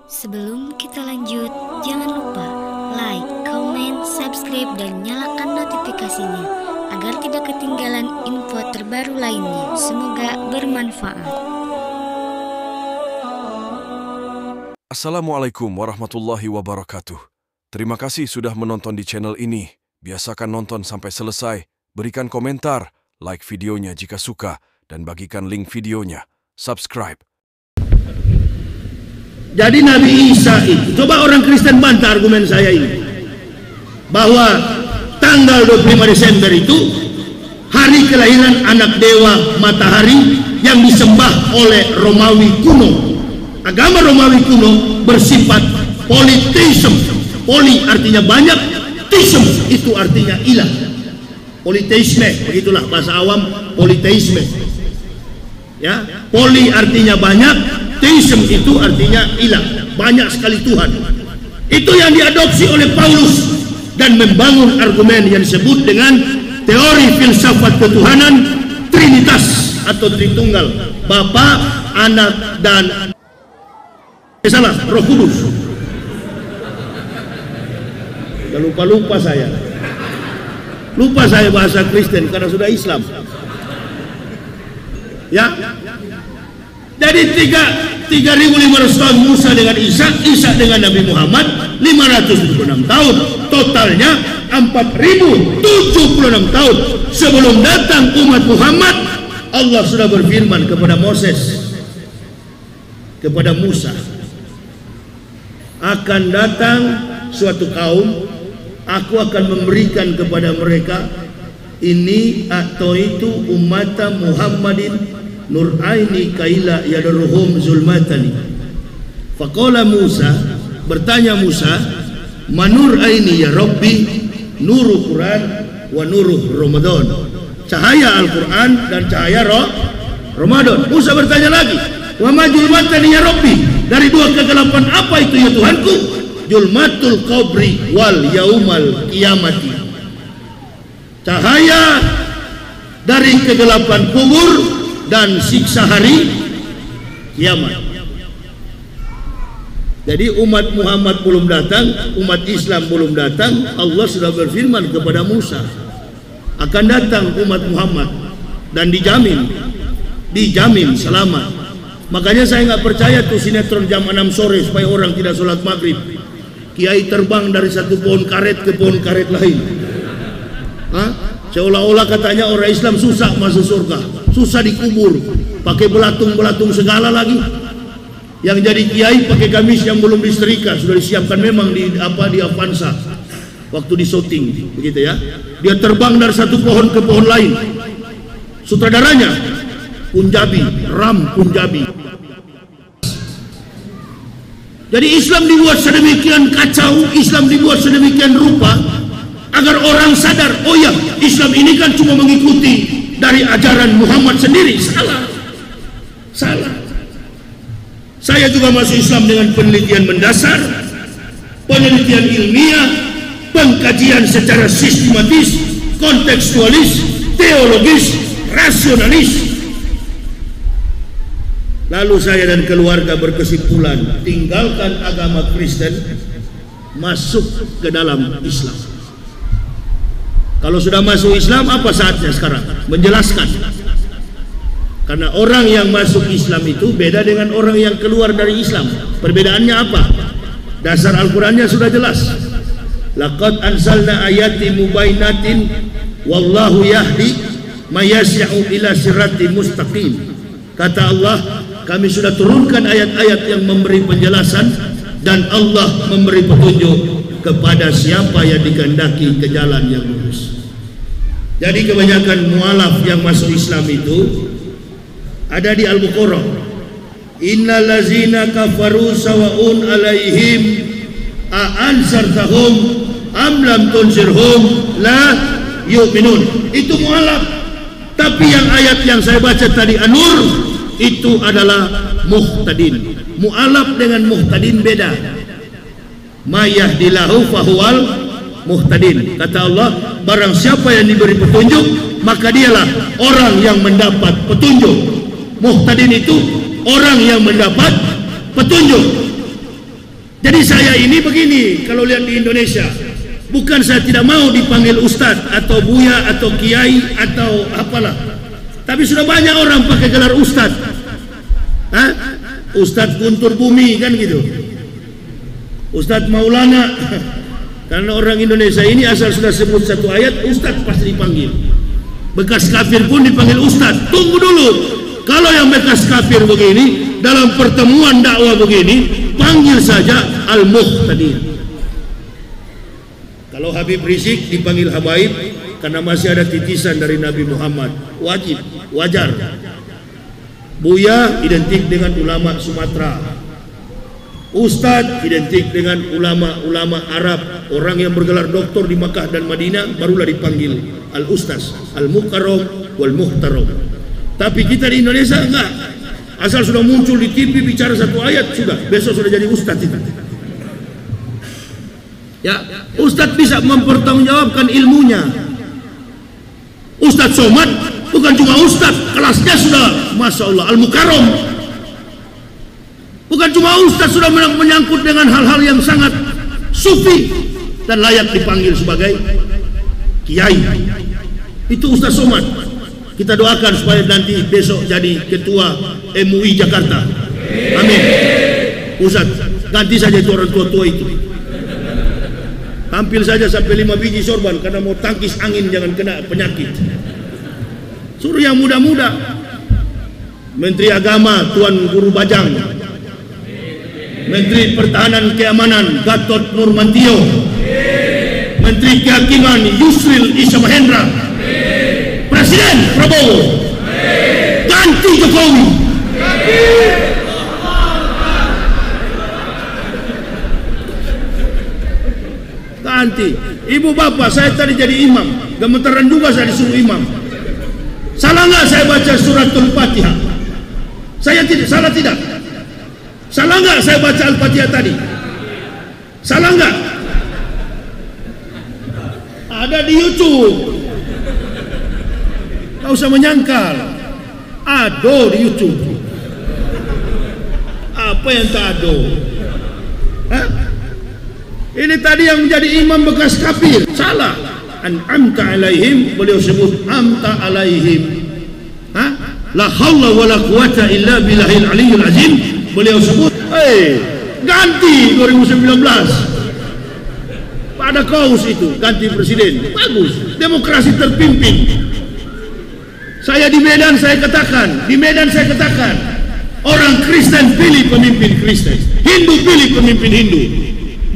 Sebelum kita lanjut, jangan lupa like, comment, subscribe, dan nyalakan notifikasinya agar tidak ketinggalan info terbaru lainnya. Semoga bermanfaat. Assalamualaikum warahmatullahi wabarakatuh. Terima kasih sudah menonton di channel ini. Biasakan nonton sampai selesai. Berikan komentar, like videonya jika suka, dan bagikan link videonya. Subscribe. Jadi Nabi Isa itu, coba orang Kristen bantah argumen saya ini, bahwa tanggal 25 Desember itu hari kelahiran anak dewa matahari yang disembah oleh Romawi kuno. Agama Romawi kuno bersifat polytheism. Poly artinya banyak, theism itu artinya ilah. Polytheisme, begitulah bahasa awam, polytheisme. Ya, poly artinya banyak, theism itu artinya ilah, banyak sekali Tuhan. Itu yang diadopsi oleh Paulus dan membangun argumen yang disebut dengan teori filsafat ketuhanan Trinitas atau Tritunggal, Bapa, Anak, dan Roh Kudus. Udah lupa saya. Lupa saya bahasa Kristen karena sudah Islam. Ya. Jadi 3.500 tahun Musa dengan Isa dengan Nabi Muhammad 576 tahun. Totalnya 4.076 tahun. Sebelum datang umat Muhammad, Allah sudah berfirman kepada Moses, kepada Musa, akan datang suatu kaum, aku akan memberikan kepada mereka ini atau itu ummata Muhammadin nur aini kaila yadruhum zulmatani. Faqala Musa, bertanya Musa, manur aini ya Rabbi, nuru Quran wa nuru Ramadan. Cahaya Al-Quran dan cahaya Ramadan. Musa bertanya lagi, wa ma zulmatani ya Rabbi, dari dua kegelapan apa itu ya Tuhanku? Julmatul qabri wal yaumal qiyamati. Cahaya dari kegelapan kubur dan siksa hari kiamat. Jadi umat Muhammad belum datang, umat Islam belum datang, Allah sudah berfirman kepada Musa, akan datang umat Muhammad dan dijamin selamat. Makanya saya nggak percaya tuh sinetron jam 6 sore supaya orang tidak sholat maghrib. Kiai terbang dari satu pohon karet ke pohon karet lain. Seolah-olah katanya orang Islam susah masuk surga, susah dikubur, pakai belatung segala lagi. Yang jadi kiai pakai gamis yang belum disetrika, sudah disiapkan memang di Avanza waktu di syuting, begitu ya. Dia terbang dari satu pohon ke pohon lain. Sutradaranya Punjabi, Ram Punjabi. Jadi Islam dibuat sedemikian kacau, Islam dibuat sedemikian rupa agar orang sadar, oh ya, Islam ini kan cuma mengikuti dari ajaran Muhammad sendiri. Salah. Saya juga masuk Islam dengan penelitian mendasar, penelitian ilmiah, pengkajian secara sistematis, kontekstualis, teologis, rasionalis. Lalu saya dan keluarga berkesimpulan, tinggalkan agama Kristen, masuk ke dalam Islam. Kalau sudah masuk Islam, apa saatnya sekarang? Menjelaskan. Karena orang yang masuk Islam itu beda dengan orang yang keluar dari Islam. Perbedaannya apa? Dasar Al-Qurannya sudah jelas. Laqad anzalna ayati mubainatin wallahu yahdi mayasya'u ila siratim mustaqim. Kata Allah, kami sudah turunkan ayat-ayat yang memberi penjelasan dan Allah memberi petunjuk kepada siapa yang dikehendaki ke jalan yang lurus. Jadi kebanyakan mualaf yang masuk Islam itu ada di Al-Baqarah. Innal ladzina kafaru sawa'un alaihim a ansartahum am lam tunzirhum la yu'minun. Itu mualaf. Tapi yang ayat yang saya baca tadi An-Nur itu adalah muhtadin. Mualaf dengan muhtadin beda. Ma yahdillahu fahuwal muhtadin. Kata Allah, barang siapa yang diberi petunjuk, maka dialah orang yang mendapat petunjuk. Muhtadin itu orang yang mendapat petunjuk. Jadi saya ini begini, kalau lihat di Indonesia, bukan saya tidak mau dipanggil ustadz atau buya atau kiai atau apalah, tapi sudah banyak orang pakai gelar ustadz. Ustadz Guntur Bumi kan gitu, Ustadz Maulana. Karena orang Indonesia ini asal sudah sebut satu ayat, ustadz pasti dipanggil. Bekas kafir pun dipanggil ustadz. Tunggu dulu, kalau yang bekas kafir begini, dalam pertemuan dakwah begini, panggil saja al-muhtadi. Kalau Habib Rizik dipanggil Habaib, karena masih ada titisan dari Nabi Muhammad, wajib, wajar. Buya identik dengan ulama Sumatera, ustadz identik dengan ulama-ulama Arab. Orang yang bergelar doktor di Makkah dan Madinah barulah dipanggil al-ustaz, al-mukarram wal-muhtaram. Tapi kita di Indonesia enggak, asal sudah muncul di TV bicara satu ayat, sudah besok sudah jadi ustadz itu. Ya, ustadz bisa mempertanggungjawabkan ilmunya. Ustadz Somad bukan cuma ustadz, kelasnya sudah masya Allah al-mukarram. Bukan cuma ustadz, sudah menyangkut dengan hal-hal yang sangat sufi dan layak dipanggil sebagai kiai. Itu Ustadz Somad. Kita doakan supaya nanti besok jadi ketua MUI Jakarta. Amin. Ustadz, ganti saja itu orang tua-tua itu. Tampil saja sampai 5 biji sorban karena mau tangkis angin, jangan kena penyakit. Suruh yang muda-muda. Menteri Agama Tuan Guru Bajang, Menteri Pertahanan Keamanan Gatot Nurmantio, Menteri Kehakiman Yusril Issa Mahendra, Presiden Prabowo, ganti Jokowi. Ganti. Ibu bapak, saya tadi jadi imam, gemetaran juga saya disuruh imam. Salah nggak saya baca suratul Fatihah? Saya tidak, salah tidak? Salah nggak saya baca Al-Fatihah tadi? Salah nggak? Ada di YouTube. Nggak usah menyangkal. Ado di YouTube. Apa yang tak ado? Hah? Ini tadi yang menjadi imam bekas kafir. Salah. An'amta alaihim, beliau sebut amta alaihim. Hah? La haula wa la quwata illa billahil aliyyil azim. Beliau sebut, ganti 2019. Pada kaus itu, ganti presiden. Bagus, demokrasi terpimpin. Saya di Medan saya katakan, orang Kristen pilih pemimpin Kristen, Hindu pilih pemimpin Hindu,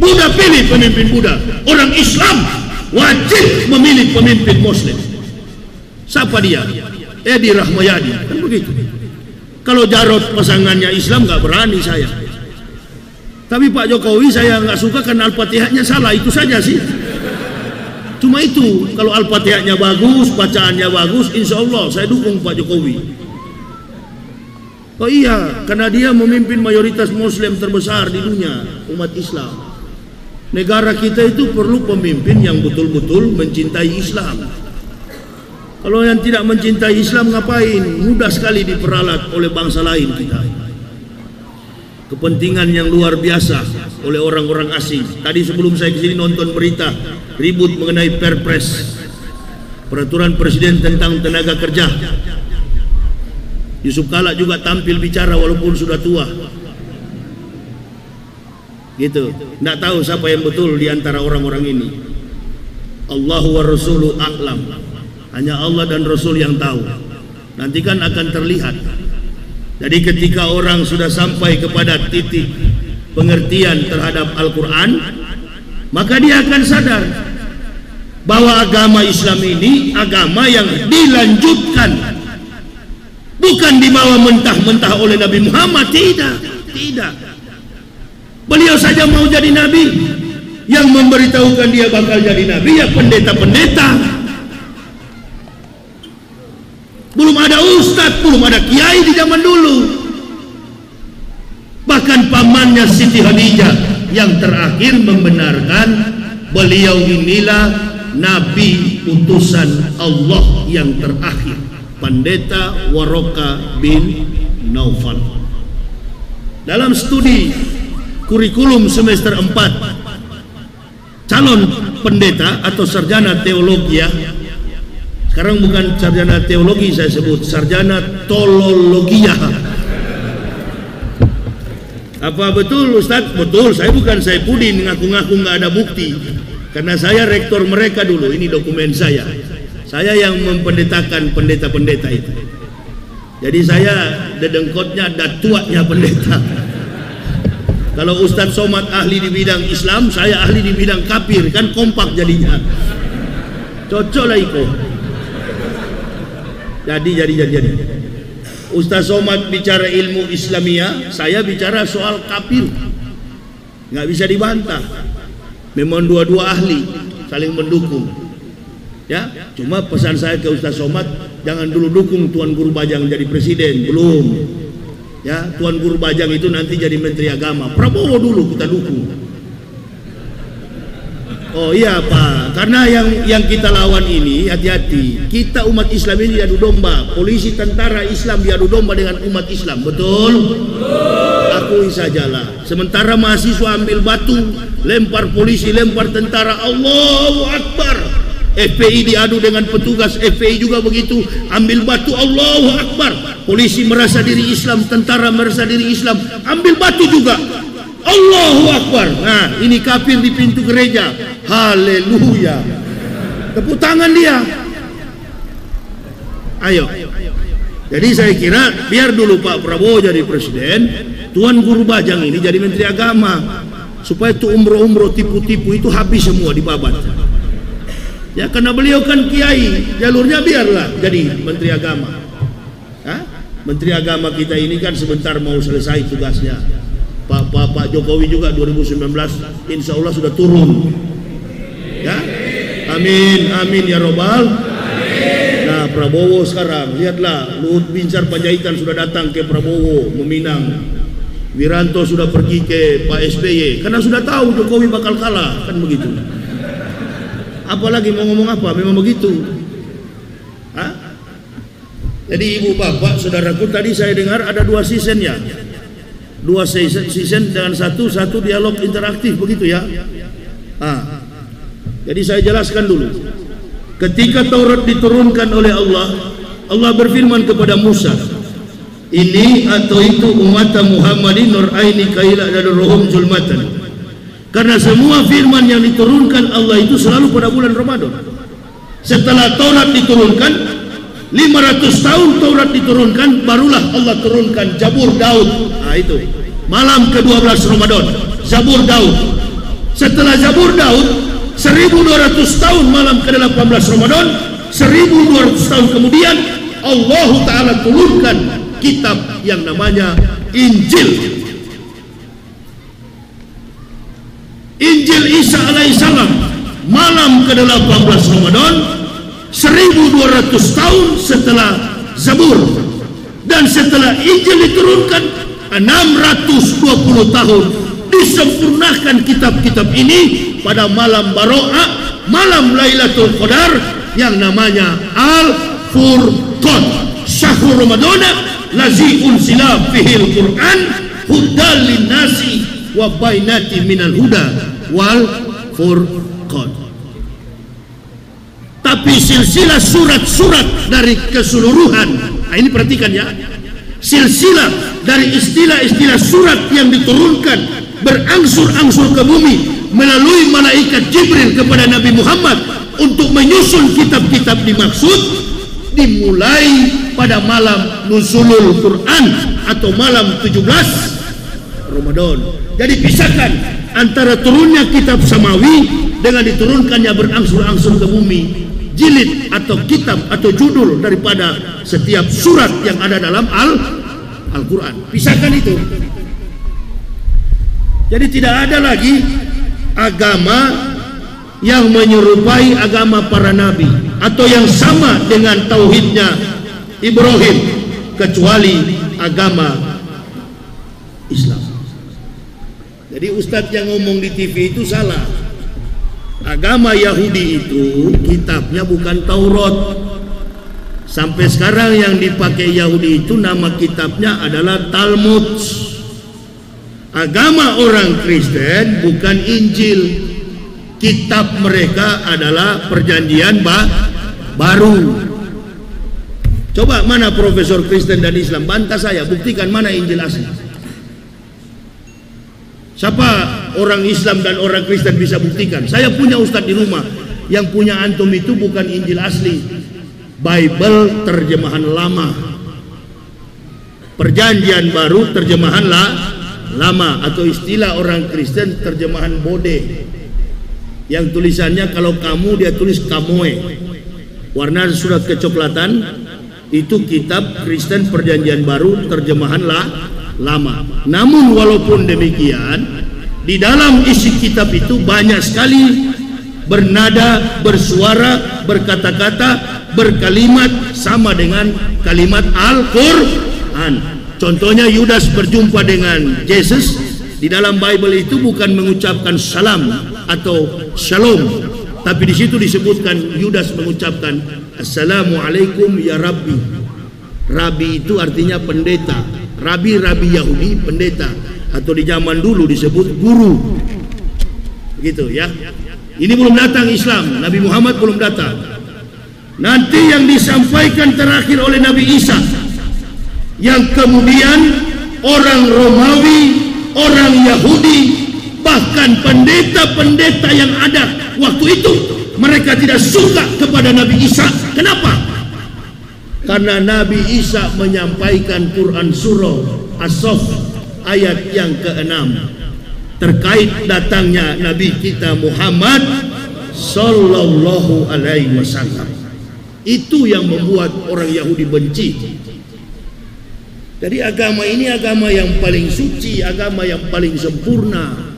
Buddha pilih pemimpin Buddha, orang Islam wajib memilih pemimpin Muslim. Siapa dia? Edi Rahmayadi, kan begitu. Kalau Jarod pasangannya Islam nggak berani saya. Tapi Pak Jokowi saya nggak suka karena Al-Fatihahnya salah, itu saja sih. Cuma itu. Kalau Al-Fatihahnya bagus, bacaannya bagus, insya Allah saya dukung Pak Jokowi. Oh iya, karena dia memimpin mayoritas Muslim terbesar di dunia, umat Islam. Negara kita itu perlu pemimpin yang betul-betul mencintai Islam. Kalau yang tidak mencintai Islam ngapain? Mudah sekali diperalat oleh bangsa lain kita. Kepentingan yang luar biasa oleh orang-orang asing. Tadi sebelum saya kesini nonton berita ribut mengenai Perpres, peraturan presiden tentang tenaga kerja. Yusuf Kala juga tampil bicara walaupun sudah tua. Gitu. Tidak tahu siapa yang betul di antara orang-orang ini. Allahu wa rasulu a'lam. Hanya Allah dan Rasul yang tahu. Nanti kan akan terlihat. Jadi ketika orang sudah sampai kepada titik pengertian terhadap Al-Quran, maka dia akan sadar bahwa agama Islam ini agama yang dilanjutkan, bukan dibawa mentah-mentah oleh Nabi Muhammad. Tidak. Beliau saja mau jadi Nabi, yang memberitahukan dia bakal jadi Nabi ya pendeta-pendeta. Belum ada ustadz, belum ada kiai di zaman dulu. Bahkan pamannya Siti Khadijah yang terakhir membenarkan beliau inilah Nabi utusan Allah yang terakhir, Pendeta Waraka bin Naufal. Dalam studi kurikulum semester 4 calon pendeta atau sarjana teologi ya. Sekarang bukan sarjana teologi saya sebut, sarjana tolologia. Apa betul Ustaz? Betul, saya bukan Saipudin ngaku-ngaku nggak ada bukti. Karena saya rektor mereka dulu, ini dokumen saya. Saya yang mempendetakan pendeta-pendeta itu. Jadi saya dedengkotnya datuaknya pendeta. Kalau Ustadz Somad ahli di bidang Islam, saya ahli di bidang kafir, kan kompak jadinya. Cocok lah itu. Jadi. Ustadz Somad bicara ilmu Islamiyah, saya bicara soal kafir. Nggak bisa dibantah. Memang dua-dua ahli, saling mendukung. Ya, cuma pesan saya ke Ustadz Somad, jangan dulu dukung Tuan Guru Bajang jadi presiden, belum. Ya, Tuan Guru Bajang itu nanti jadi Menteri Agama. Prabowo dulu kita dukung. Oh iya Pak, karena yang kita lawan ini hati-hati. Kita umat Islam ini diadu domba. Polisi tentara Islam diadu domba dengan umat Islam, betul? Akui sajalah. Sementara mahasiswa ambil batu, lempar polisi, lempar tentara, Allahu Akbar. FPI diadu dengan petugas FPI juga begitu, ambil batu, Allahu Akbar. Polisi merasa diri Islam, tentara merasa diri Islam, ambil batu juga, Allahu Akbar. Nah, ini kafir di pintu gereja. Haleluya. Tepuk tangan dia. Ayo. Jadi saya kira biar dulu Pak Prabowo jadi presiden, Tuan Guru Bajang ini jadi Menteri Agama, supaya itu umroh-umroh tipu-tipu itu habis semua dibabat. Ya, karena beliau kan kiai, jalurnya biarlah jadi Menteri Agama. Hah? Menteri Agama kita ini kan sebentar mau selesai tugasnya. Pak Jokowi juga 2019 insya Allah sudah turun. Ya, amin ya robbal. Nah, Prabowo sekarang lihatlah, Luhut Binsar Panjaitan sudah datang ke Prabowo meminang. Wiranto sudah pergi ke Pak SBY karena sudah tahu Jokowi bakal kalah, kan begitu. Apalagi mau ngomong apa, memang begitu. Hah? Jadi ibu bapak saudaraku, tadi saya dengar ada 2 season ya, 2 season dengan satu dialog interaktif begitu ya. Jadi saya jelaskan dulu. Ketika Taurat diturunkan oleh Allah, Allah berfirman kepada Musa, ini atau itu umat Muhammadin nur aini kaila dan rohum zulmatan. Karena semua firman yang diturunkan Allah itu selalu pada bulan Ramadan. Setelah Taurat diturunkan 500 tahun Taurat diturunkan, barulah Allah turunkan Zabur Daud. Nah itu malam ke-12 Ramadan, Zabur Daud. Setelah Zabur Daud 1200 tahun malam ke-18 Ramadan, 1200 tahun kemudian Allah Ta'ala turunkan kitab yang namanya Injil. Injil Isa alaihissalam malam ke-18 Ramadan, 1200 tahun setelah Zabur. Dan setelah Injil diturunkan 620 tahun disempurnakan kitab-kitab ini pada malam Baro'ah, malam Lailatul Qadar yang namanya Al-Furqan. Syahrul Ramadana lazi unsila fihil Qur'an hudal linnasi wa bainati minal huda wal furqan. Tapi silsilah surat-surat dari keseluruhan, nah ini perhatikan ya, silsilah dari istilah-istilah surat yang diturunkan berangsur-angsur ke bumi melalui malaikat Jibril kepada Nabi Muhammad untuk menyusun kitab-kitab dimaksud, dimulai pada malam Nuzulul Quran atau malam 17 Ramadan. Jadi pisahkan antara turunnya kitab samawi dengan diturunkannya berangsur-angsur ke bumi jilid atau kitab atau judul daripada setiap surat yang ada dalam Al-Quran. Pisahkan itu. Jadi tidak ada lagi agama yang menyerupai agama para nabi atau yang sama dengan tauhidnya Ibrahim kecuali agama Islam. Jadi ustadz yang ngomong di TV itu salah. Agama Yahudi itu kitabnya bukan Taurat. Sampai sekarang yang dipakai Yahudi itu nama kitabnya adalah Talmud. Agama orang Kristen bukan Injil. Kitab mereka adalah Perjanjian Baru. Coba mana profesor Kristen dan Islam? Bantah saya, buktikan mana Injil asli. Siapa orang Islam dan orang Kristen bisa buktikan? Saya punya ustadz di rumah. Yang punya antum itu bukan Injil asli, Bible terjemahan lama. Perjanjian Baru terjemahan lama, atau istilah orang Kristen terjemahan bode. Yang tulisannya kalau kamu dia tulis kamoe, warna surat kecoklatan. Itu kitab Kristen Perjanjian Baru terjemahan lama. Namun walaupun demikian, di dalam isi kitab itu banyak sekali bernada, bersuara, berkata-kata, berkalimat sama dengan kalimat Al-Quran. Contohnya Yudas berjumpa dengan Yesus. Di dalam Bible itu bukan mengucapkan salam atau shalom, tapi di situ disebutkan Yudas mengucapkan Assalamualaikum ya Rabbi. Rabbi itu artinya pendeta. Rabi Yahudi, pendeta, atau di zaman dulu disebut guru. Gitu ya. Ini belum datang Islam, Nabi Muhammad belum datang. Nanti yang disampaikan terakhir oleh Nabi Isa, yang kemudian orang Romawi, orang Yahudi, bahkan pendeta-pendeta yang ada waktu itu, mereka tidak suka kepada Nabi Isa. Kenapa? Karena Nabi Isa menyampaikan Quran surah As-Saff ayat yang ke-6 terkait datangnya Nabi kita Muhammad Sallallahu Alaihi Wasallam. Itu yang membuat orang Yahudi benci. Jadi agama ini agama yang paling suci, agama yang paling sempurna.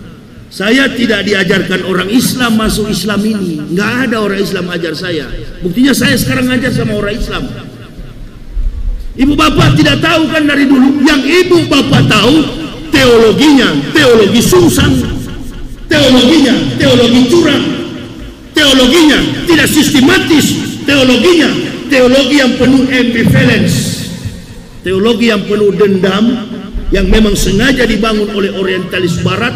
Saya tidak diajarkan orang Islam masuk Islam ini. Nggak ada orang Islam ajar saya. Buktinya saya sekarang ngajar sama orang Islam. Ibu bapak tidak tahu kan dari dulu. Yang ibu bapak tahu teologinya, teologi sungsang, teologinya, teologi curang, teologinya tidak sistematis, teologinya teologi yang penuh ambivalence, teologi yang penuh dendam, yang memang sengaja dibangun oleh orientalis barat,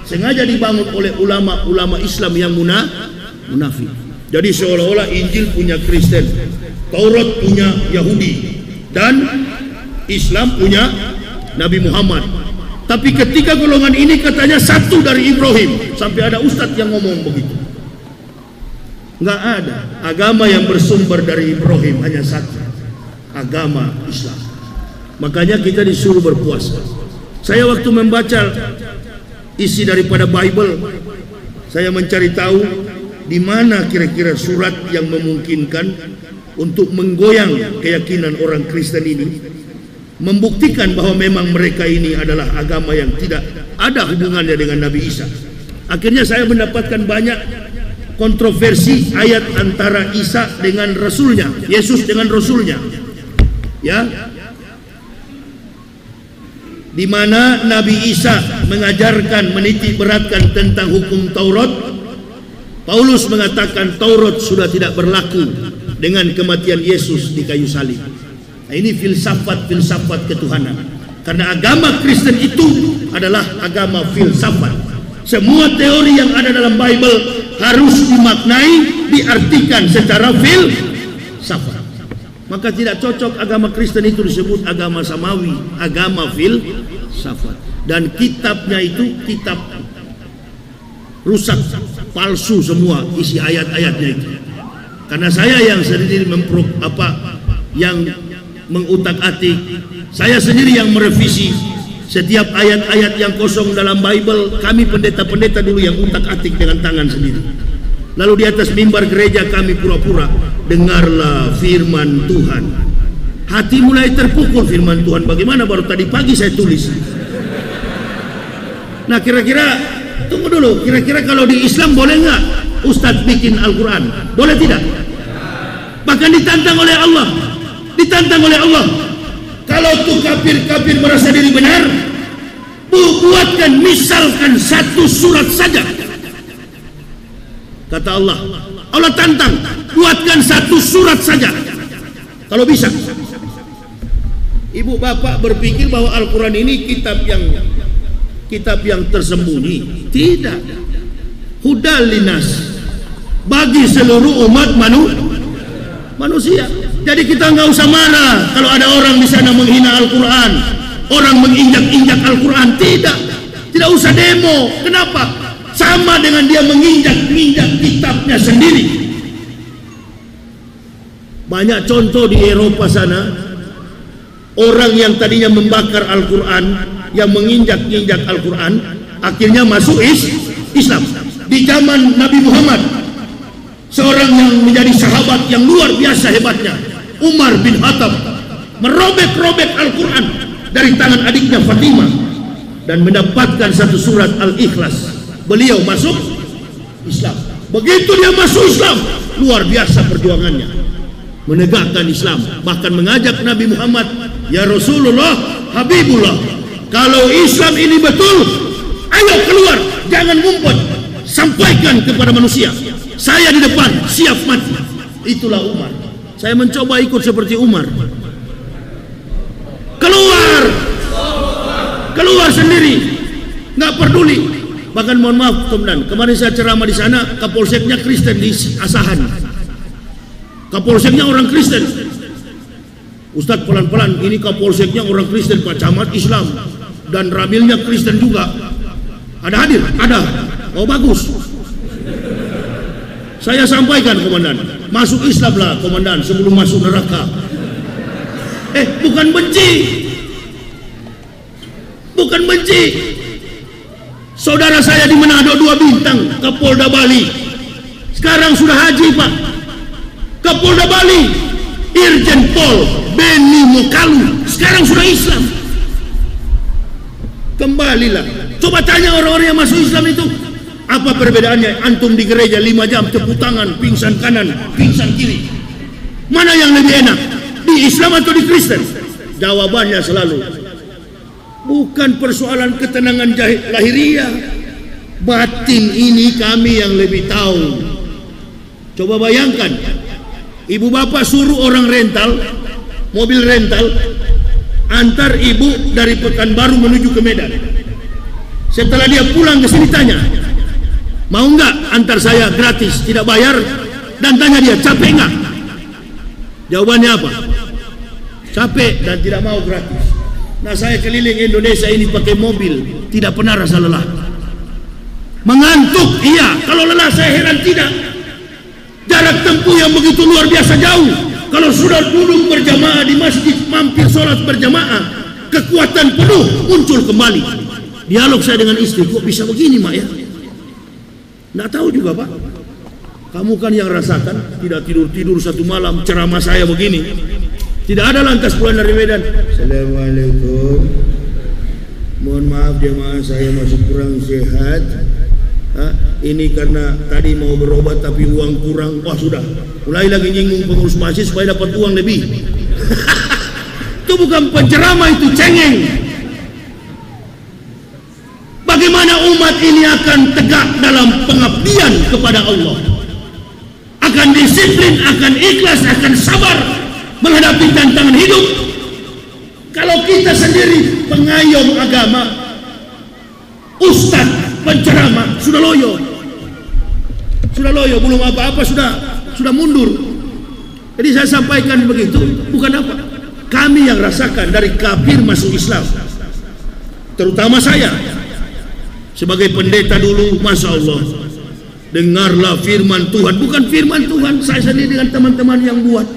sengaja dibangun oleh ulama-ulama Islam yang munafik. Jadi seolah-olah Injil punya Kristen, Taurat punya Yahudi, dan Islam punya Nabi Muhammad. Tapi ketika golongan ini katanya satu dari Ibrahim, sampai ada ustadz yang ngomong begitu. Nggak ada. Agama yang bersumber dari Ibrahim hanya satu, agama Islam. Makanya kita disuruh berpuasa. Saya waktu membaca isi daripada Bible, saya mencari tahu di mana kira-kira surat yang memungkinkan untuk menggoyang keyakinan orang Kristen ini, membuktikan bahwa memang mereka ini adalah agama yang tidak ada hubungannya dengan Nabi Isa. Akhirnya saya mendapatkan banyak kontroversi ayat antara Isa dengan Rasulnya, Yesus dengan Rasulnya, ya, di mana Nabi Isa mengajarkan, menitik beratkan tentang hukum Taurat. Paulus mengatakan Taurat sudah tidak berlaku dengan kematian Yesus di kayu salib. Nah, ini filsafat ketuhanan. Karena agama Kristen itu adalah agama filsafat. Semua teori yang ada dalam Bible harus dimaknai, diartikan secara filsafat. Maka tidak cocok agama Kristen itu disebut agama samawi, agama filsafat. Dan kitabnya itu kitab rusak, palsu semua isi ayat-ayatnya itu. Karena saya yang sendiri yang mengutak-atik, saya sendiri yang merevisi setiap ayat-ayat yang kosong dalam Bible. Kami pendeta-pendeta dulu yang utak-atik dengan tangan sendiri. Lalu di atas mimbar gereja kami pura-pura, dengarlah firman Tuhan. Hati mulai terpukul, firman Tuhan bagaimana, baru tadi pagi saya tulis. Nah kira-kira, tunggu dulu, kira-kira kalau di Islam boleh nggak Ustadz bikin Al-Quran? Boleh tidak? Bahkan ditantang oleh Allah. Ditantang oleh Allah. Kalau tuh kafir-kafir merasa diri benar, buatkan misalkan satu surat saja. Kata Allah, Allah tantang, buatkan satu surat saja. Kalau bisa. Ibu bapak berpikir bahwa Al-Quran ini kitab yang kitab yang tersembunyi. Tidak. Hudal linas, bagi seluruh umat manusia. Jadi kita nggak usah marah kalau ada orang di sana menghina Al-Quran, orang menginjak-injak Al-Quran. Tidak usah demo. Kenapa? Sama dengan dia menginjak-injak kitabnya sendiri. Banyak contoh di Eropa sana, orang yang tadinya membakar Al-Quran, yang menginjak-injak Al-Quran, akhirnya masuk Islam. Di zaman Nabi Muhammad, seorang yang menjadi sahabat yang luar biasa hebatnya, Umar bin Khattab, merobek-robek Al-Quran dari tangan adiknya Fatimah dan mendapatkan satu surat Al-Ikhlas. Beliau masuk Islam. Begitu dia masuk Islam, luar biasa perjuangannya menegakkan Islam, bahkan mengajak Nabi Muhammad, ya Rasulullah, Habibullah, kalau Islam ini betul, ayo keluar, jangan ngumpet, sampaikan kepada manusia, saya di depan siap mati. Itulah Umar. Saya mencoba ikut seperti Umar, keluar sendiri, nggak peduli. Bahkan mohon maaf teman-teman, kemarin saya ceramah di sana, Kapolseknya Kristen di Asahan. Kapolseknya orang Kristen. Ustadz pelan-pelan, ini Kapolseknya orang Kristen, Pak Camat Islam, dan Ramilnya Kristen juga. Ada hadir? Ada. Oh bagus. Saya sampaikan komandan, masuk Islam lah komandan sebelum masuk neraka. Bukan benci. Bukan benci. Saudara saya di Manado 2 bintang, Kapolda Bali. Sekarang sudah haji Pak. Kapolda Bali, Irjen Pol Beni Mokalu, sekarang sudah Islam. Kembalilah. Coba tanya orang-orang yang masuk Islam itu, apa perbedaannya? Antum di gereja 5 jam tepuk tangan, pingsan kanan, pingsan kiri. Mana yang lebih enak? Di Islam atau di Kristen? Jawabannya selalu, bukan persoalan ketenangan lahiriah, batin ini kami yang lebih tahu. Coba bayangkan, ibu bapak suruh orang rental, mobil rental, antar ibu dari Pekanbaru menuju ke Medan. Setelah dia pulang ke sini tanya, mau nggak antar saya gratis, tidak bayar? Dan tanya dia, capek nggak? Jawabannya apa? Capek dan tidak mau gratis. Nah, saya keliling Indonesia ini pakai mobil, tidak pernah rasa lelah. Mengantuk, iya. Kalau lelah saya heran tidak. Jarak tempuh yang begitu luar biasa jauh. Kalau sudah duduk berjamaah di masjid, mampir sholat berjamaah, kekuatan penuh muncul kembali. Dialog saya dengan istri, kok bisa begini mak ya? Nggak tahu juga Pak. Kamu kan yang rasakan, tidak tidur-tidur satu malam, ceramah saya begini. Tidak ada lantas pulang dari Medan, Assalamualaikum, mohon maaf jemaah saya masih kurang sehat. Ini karena tadi mau berobat tapi uang kurang. Wah sudah, mulai lagi nyinggung pengurus masjid supaya dapat uang lebih. Itu bukan penceramah, itu cengeng. Bagaimana umat ini akan tegak dalam pengabdian kepada Allah, akan disiplin, akan ikhlas, akan sabar menghadapi tantangan hidup, kalau kita sendiri pengayom agama, ustadz, penceramah, sudah loyo, belum apa-apa sudah mundur. Jadi saya sampaikan begitu, bukan apa, kami yang rasakan dari kafir masuk Islam, terutama saya sebagai pendeta dulu. Masya Allah, dengarlah firman Tuhan, bukan firman Tuhan saya sendiri dengan teman-teman yang buat.